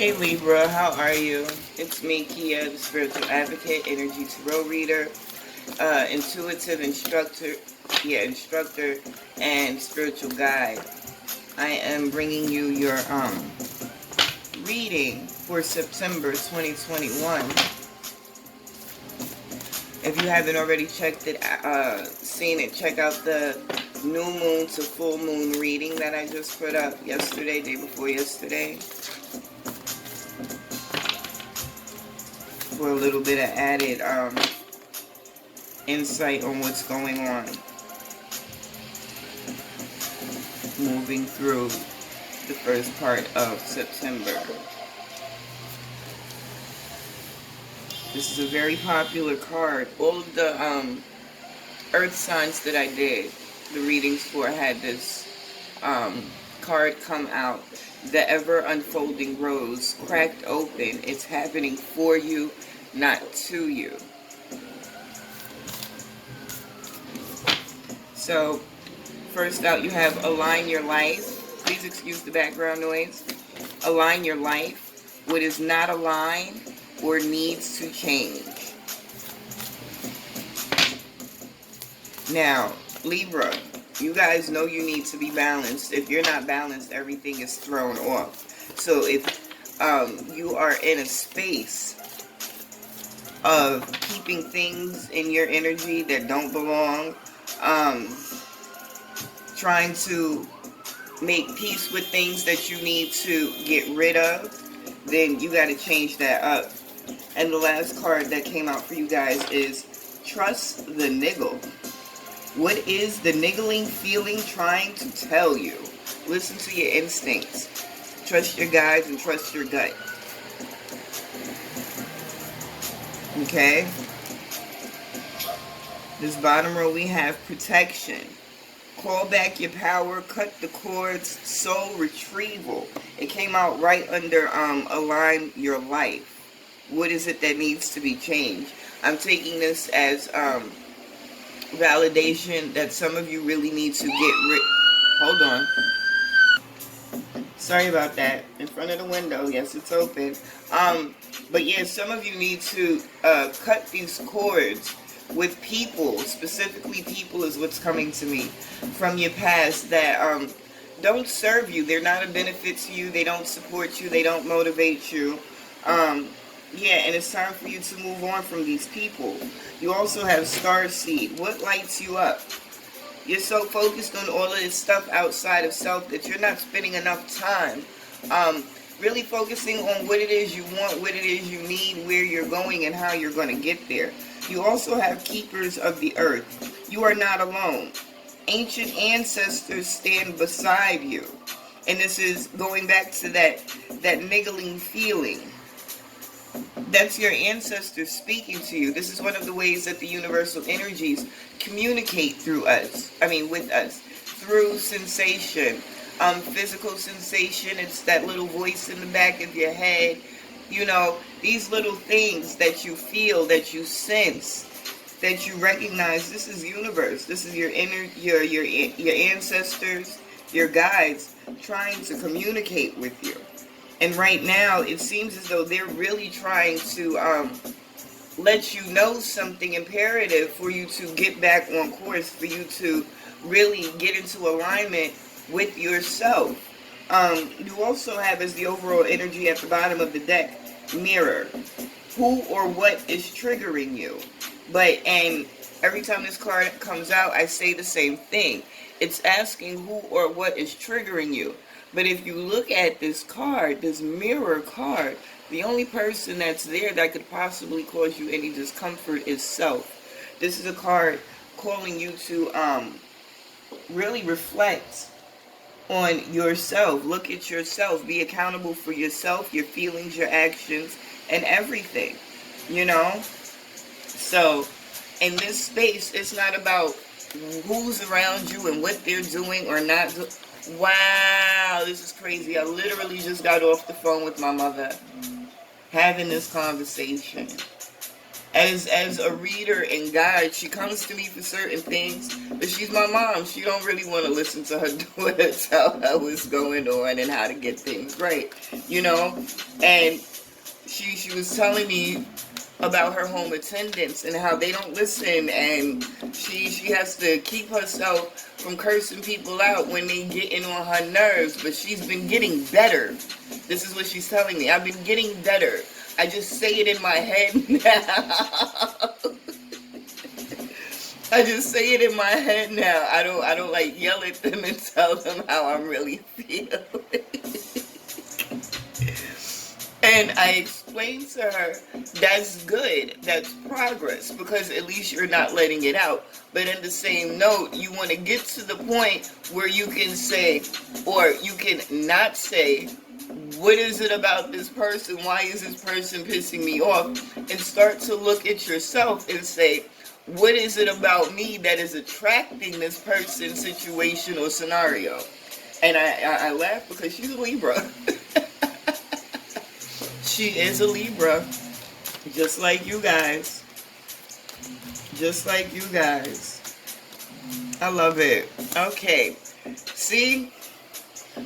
Hey Libra, how are you? It's me, Kia, the Spiritual Advocate, Energy Tarot Reader, Intuitive Instructor, and Spiritual Guide. I am bringing you your reading for September 2021. If you haven't already seen it, check out the new moon to full moon reading that I just put up yesterday, day before yesterday, for a little bit of added insight on what's going on moving through the first part of September. This is a very popular card. All of the earth signs that I did the readings for had this card come out. The ever unfolding rose cracked open. It's happening for you, not to you. So, first out you have align your life. Please excuse the background noise. Align your life. What is not aligned or needs to change. Now, Libra, you guys know you need to be balanced. If you're not balanced, everything is thrown off. So if you are in a space of keeping things in your energy that don't belong, trying to make peace with things that you need to get rid of, then you got to change that up. And the last card that came out for you guys is Trust the Niggle. What is the niggling feeling trying to tell you? Listen to your instincts. Trust your guides and trust your gut. Okay? This bottom row we have protection. Call back your power, cut the cords, soul retrieval. It came out right under align your life. What is it that needs to be changed? I'm taking this as validation that some of you really need to get rid. Hold on. Sorry about that. In front of the window. Yes, it's open. But yeah, some of you need to cut these cords with people. Specifically, people is what's coming to me from your past that don't serve you. They're not a benefit to you. They don't support you. They don't motivate you. Yeah, and it's time for you to move on from these people. You also have Starseed. What lights you up? You're so focused on all of this stuff outside of self that you're not spending enough time really focusing on what it is you want, what it is you need, where you're going, and how you're going to get there. You also have Keepers of the Earth. You are not alone. Ancient ancestors stand beside you. And this is going back to that niggling feeling. That's your ancestors speaking to you. This is one of the ways that the universal energies communicate through us. With us. Through sensation. Physical sensation. It's that little voice in the back of your head. You know, these little things that you feel, that you sense, that you recognize. This is universe. This is your ancestors, your guides trying to communicate with you. And right now, it seems as though they're really trying to let you know something imperative for you to get back on course, for you to really get into alignment with yourself. You also have, as the overall energy at the bottom of the deck, Mirror. Who or what is triggering you? And every time this card comes out, I say the same thing. It's asking who or what is triggering you. But if you look at this card, this Mirror card, the only person that's there that could possibly cause you any discomfort is self. This is a card calling you to really reflect on yourself. Look at yourself. Be accountable for yourself, your feelings, your actions, and everything. You know? So, in this space, it's not about who's around you and what they're doing or not doing. Wow, this is crazy. I literally just got off the phone with my mother, having this conversation. as a reader and guide, she comes to me for certain things, but she's my mom. She don't really want to listen to her daughter tell her what's going on and how to get things right, you know. And she was telling me about her home attendants and how they don't listen, and she has to keep herself from cursing people out when they get in on her nerves. But she's been getting better. This is what she's telling me. I've been getting better. I just say it in my head now. I just say it in my head now. I don't like yell at them and tell them how I'm really feeling. And I explained to her, that's good, that's progress, because at least you're not letting it out. But in the same note, you want to get to the point where you can say, or you can not say, what is it about this person? Why is this person pissing me off? And start to look at yourself and say, what is it about me that is attracting this person, situation, or scenario? And I laugh because she's a Libra. She is a Libra, just like you guys. Just like you guys. I love it. Okay. See?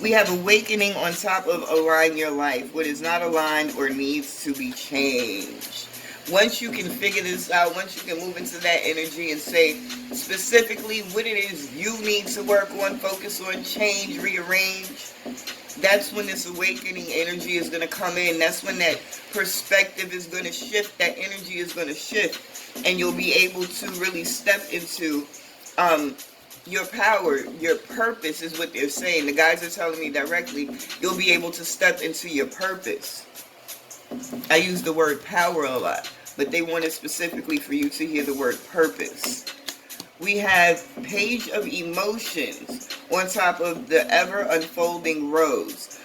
We have awakening on top of align your life. What is not aligned or needs to be changed. Once you can figure this out, once you can move into that energy and say specifically what it is you need to work on, focus on, change, rearrange, that's when this awakening energy is going to come in. That's when that perspective is going to shift. That energy is going to shift. And you'll be able to really step into your power. Your purpose is what they're saying. The guys are telling me directly, you'll be able to step into your purpose. I use the word power a lot, but they wanted specifically for you to hear the word purpose. We have page of emotions on top of the ever unfolding rose.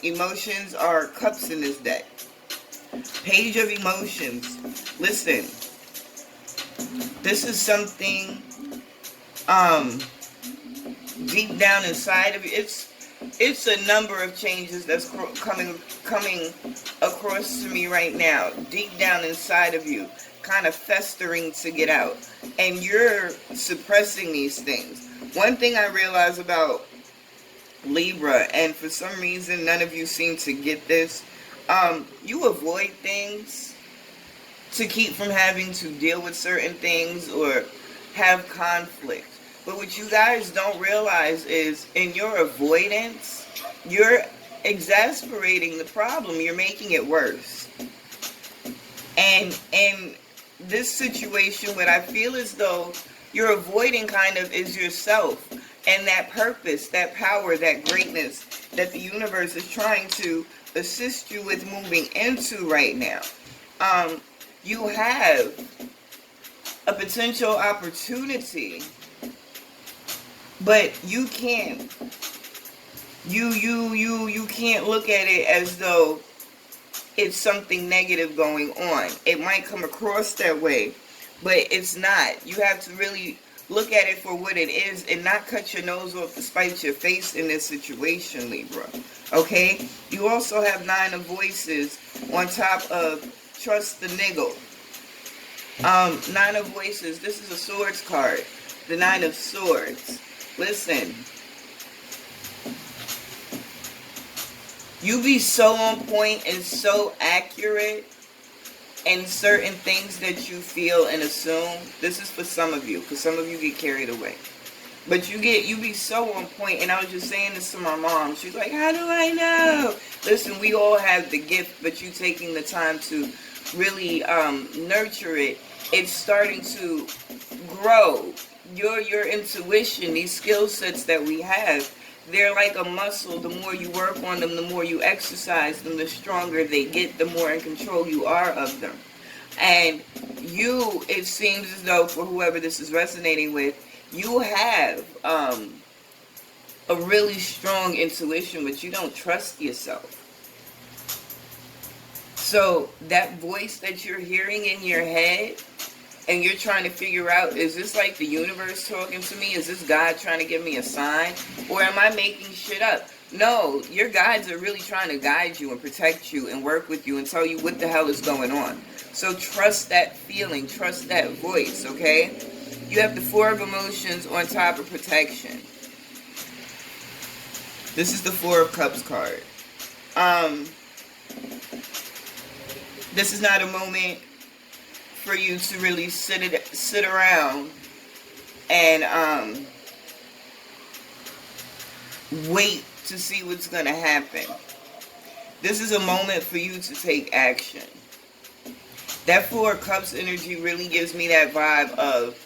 Emotions are cups in this deck. Page of emotions. Listen, this is something deep down inside of you. It's a number of changes that's coming across to me right now, deep down inside of you, kind of festering to get out, and you're suppressing these things. One thing I realize about Libra, and for some reason none of you seem to get this, you avoid things to keep from having to deal with certain things or have conflict. But what you guys don't realize is in your avoidance, you're exasperating the problem. You're making it worse. And in this situation, what I feel as though you're avoiding kind of is yourself and that purpose, that power, that greatness that the universe is trying to assist you with moving into right now. You have a potential opportunity, but you can't. You can't look at it as though it's something negative going on. It might come across that way, but it's not. You have to really look at it for what it is and not cut your nose off to spite your face in this situation, Libra. Okay? You also have 9 of voices on top of trust the niggle. 9 of voices. This is a swords card. The 9 of swords. Listen. You be so on point and so accurate in certain things that you feel and assume. This is for some of you, because some of you get carried away. But you be so on point, and I was just saying this to my mom. She's like, how do I know? Listen, we all have the gift, but you taking the time to really nurture it, it's starting to grow. Your intuition, these skill sets that we have, they're like a muscle. The more you work on them, the more you exercise them, the stronger they get, the more in control you are of them. And you, it seems as though, for whoever this is resonating with, you have a really strong intuition, but you don't trust yourself. So that voice that you're hearing in your head, and you're trying to figure out, is this like the universe talking to me? Is this God trying to give me a sign? Or am I making shit up? No, your guides are really trying to guide you and protect you and work with you and tell you what the hell is going on. So trust that feeling, trust that voice, okay? You have the Four of Emotions on top of protection. This is the Four of Cups card. This is not a moment for you to really sit around and wait to see what's going to happen. This is a moment for you to take action. That Four of Cups energy really gives me that vibe of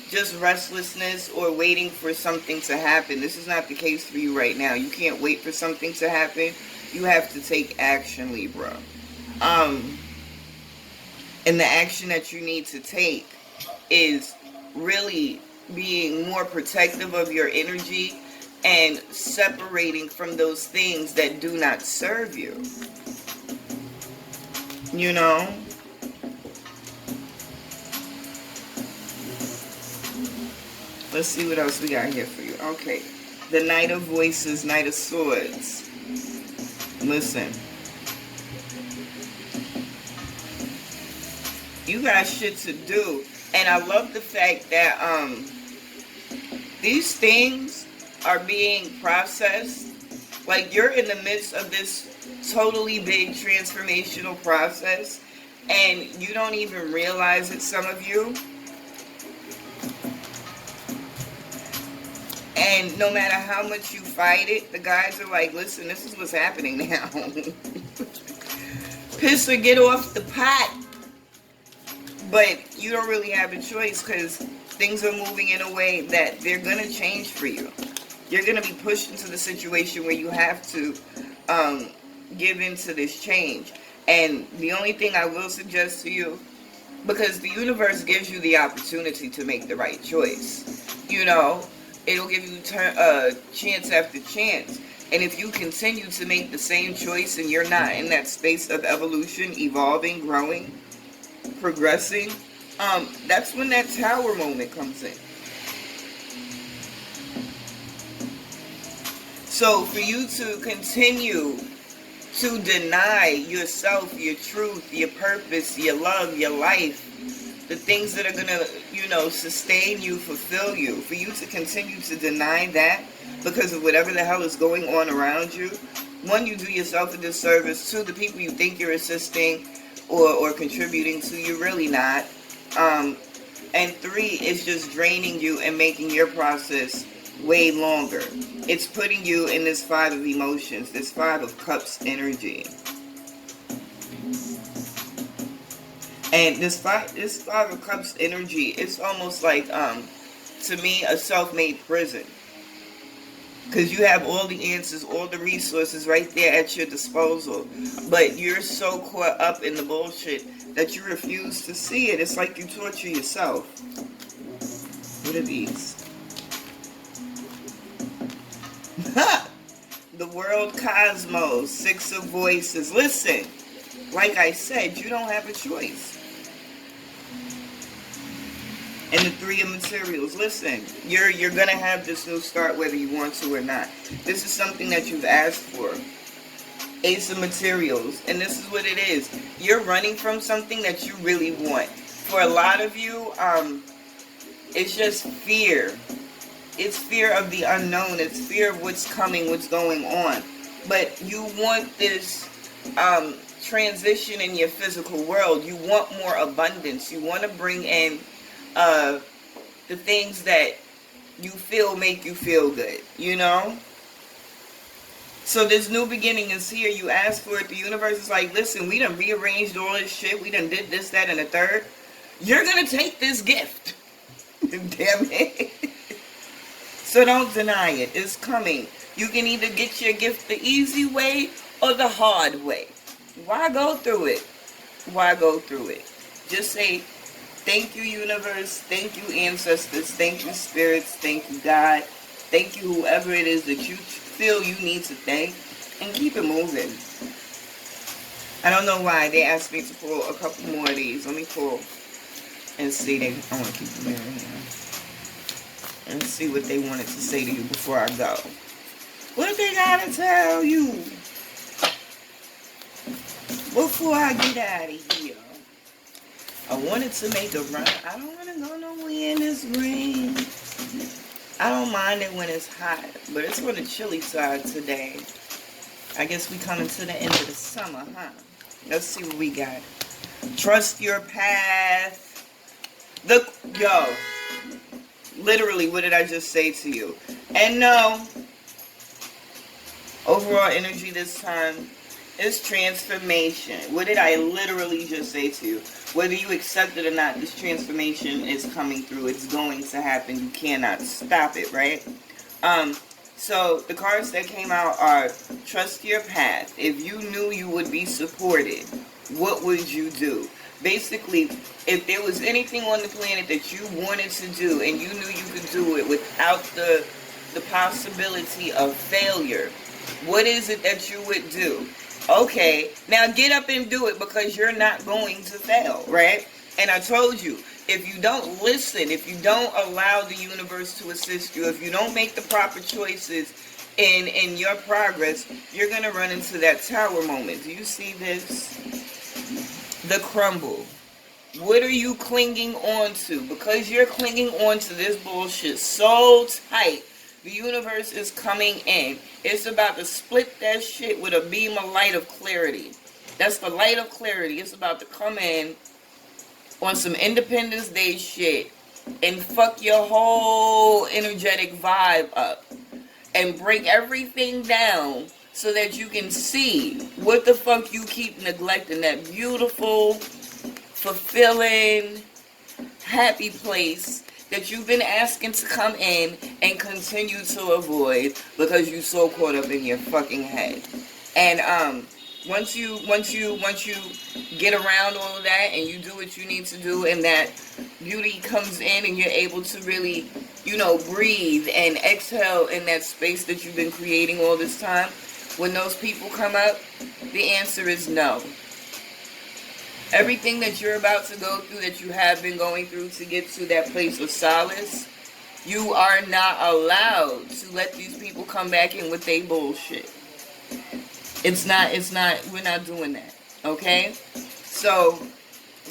just restlessness or waiting for something to happen. This is not the case for you right now. You can't wait for something to happen. You have to take action, Libra. And the action that you need to take is really being more protective of your energy and separating from those things that do not serve you. You know? Let's see what else we got here for you. Okay. The Knight of Voices, Knight of Swords. Listen. You got shit to do. And I love the fact that these things are being processed. Like, you're in the midst of this totally big transformational process and you don't even realize it, some of you. And no matter how much you fight it, the guys are like, listen, this is what's happening now. Piss or get off the pot. But you don't really have a choice because things are moving in a way that they're going to change for you. You're going to be pushed into the situation where you have to give into this change. And the only thing I will suggest to you, because the universe gives you the opportunity to make the right choice. You know, it'll give you chance after chance. And if you continue to make the same choice and you're not in that space of evolution, evolving, growing, progressing, that's when that Tower moment comes in. So for you to continue to deny yourself, your truth, your purpose, your love, your life, the things that are going to, you know, sustain you, fulfill you, for you to continue to deny that because of whatever the hell is going on around you, one, you do yourself a disservice. Two, the people you think you're assisting or contributing to, you're really not. And three, it's just draining you and making your process way longer. It's putting you in this Five of Emotions, this Five of Cups energy. And this five of Cups energy, it's almost like, to me, a self-made prison. Because you have all the answers, all the resources right there at your disposal. But you're so caught up in the bullshit that you refuse to see it. It's like you torture yourself. What are these? The World Cosmos, Six of Voices. Listen, like I said, you don't have a choice. And the Three of Materials. Listen, you're going to have this new start whether you want to or not. This is something that you've asked for. Ace of Materials. And this is what it is. You're running from something that you really want. For a lot of you, it's just fear. It's fear of the unknown. It's fear of what's coming, what's going on. But you want this transition in your physical world. You want more abundance. You want to bring in the things that you feel make you feel good, you know? So this new beginning is here. You ask for it. The universe is like, listen, we done rearranged all this shit. We done did this, that, and the third. You're going to take this gift. Damn it. So don't deny it. It's coming. You can either get your gift the easy way or the hard way. Why go through it? Why go through it? Just say, thank you, universe. Thank you, ancestors. Thank you, spirits. Thank you, God. Thank you, whoever it is that you feel you need to thank. And keep it moving. I don't know why. They asked me to pull a couple more of these. Let me pull and see. I want to keep them in here. And see what they wanted to say to you before I go. What they gotta tell you before I get out of here? I wanted to make a run. I don't want to go nowhere in this rain. I don't mind it when it's hot, but it's on the chilly side today. I guess we coming to the end of the summer, huh? Let's see what we got. Trust your path. Yo, literally, what did I just say to you? And no, overall energy this time is transformation. What did I literally just say to you? Whether you accept it or not, this transformation is coming through. It's going to happen. You cannot stop it, right? So the cards that came out are trust your path. If you knew you would be supported, what would you do? Basically, if there was anything on the planet that you wanted to do and you knew you could do it without the possibility of failure, what is it that you would do? Okay, now get up and do it, because you're not going to fail, right? And I told you, if you don't listen, if you don't allow the universe to assist you, if you don't make the proper choices in your progress, you're going to run into that tower moment. Do you see this? The crumble. What are you clinging on to? Because you're clinging on to this bullshit so tight, the universe is coming in. It's about to split that shit with a beam of light of clarity. That's the light of clarity. It's about to come in on some Independence Day shit and fuck your whole energetic vibe up and break everything down so that you can see what the fuck you keep neglecting. That beautiful, fulfilling, happy place that you've been asking to come in and continue to avoid because you're so caught up in your fucking head. And once you get around all of that and you do what you need to do, and that beauty comes in and you're able to really, breathe and exhale in that space that you've been creating all this time, when those people come up, the answer is no. Everything that you're about to go through, that you have been going through to get to that place of solace, you are not allowed to let these people come back in with their bullshit. We're not doing that, okay? So,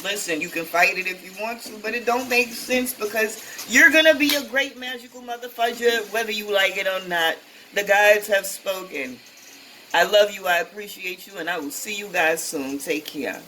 listen, you can fight it if you want to, but it don't make sense, because you're gonna be a great magical motherfucker whether you like it or not. The guides have spoken. I love you, I appreciate you, and I will see you guys soon. Take care.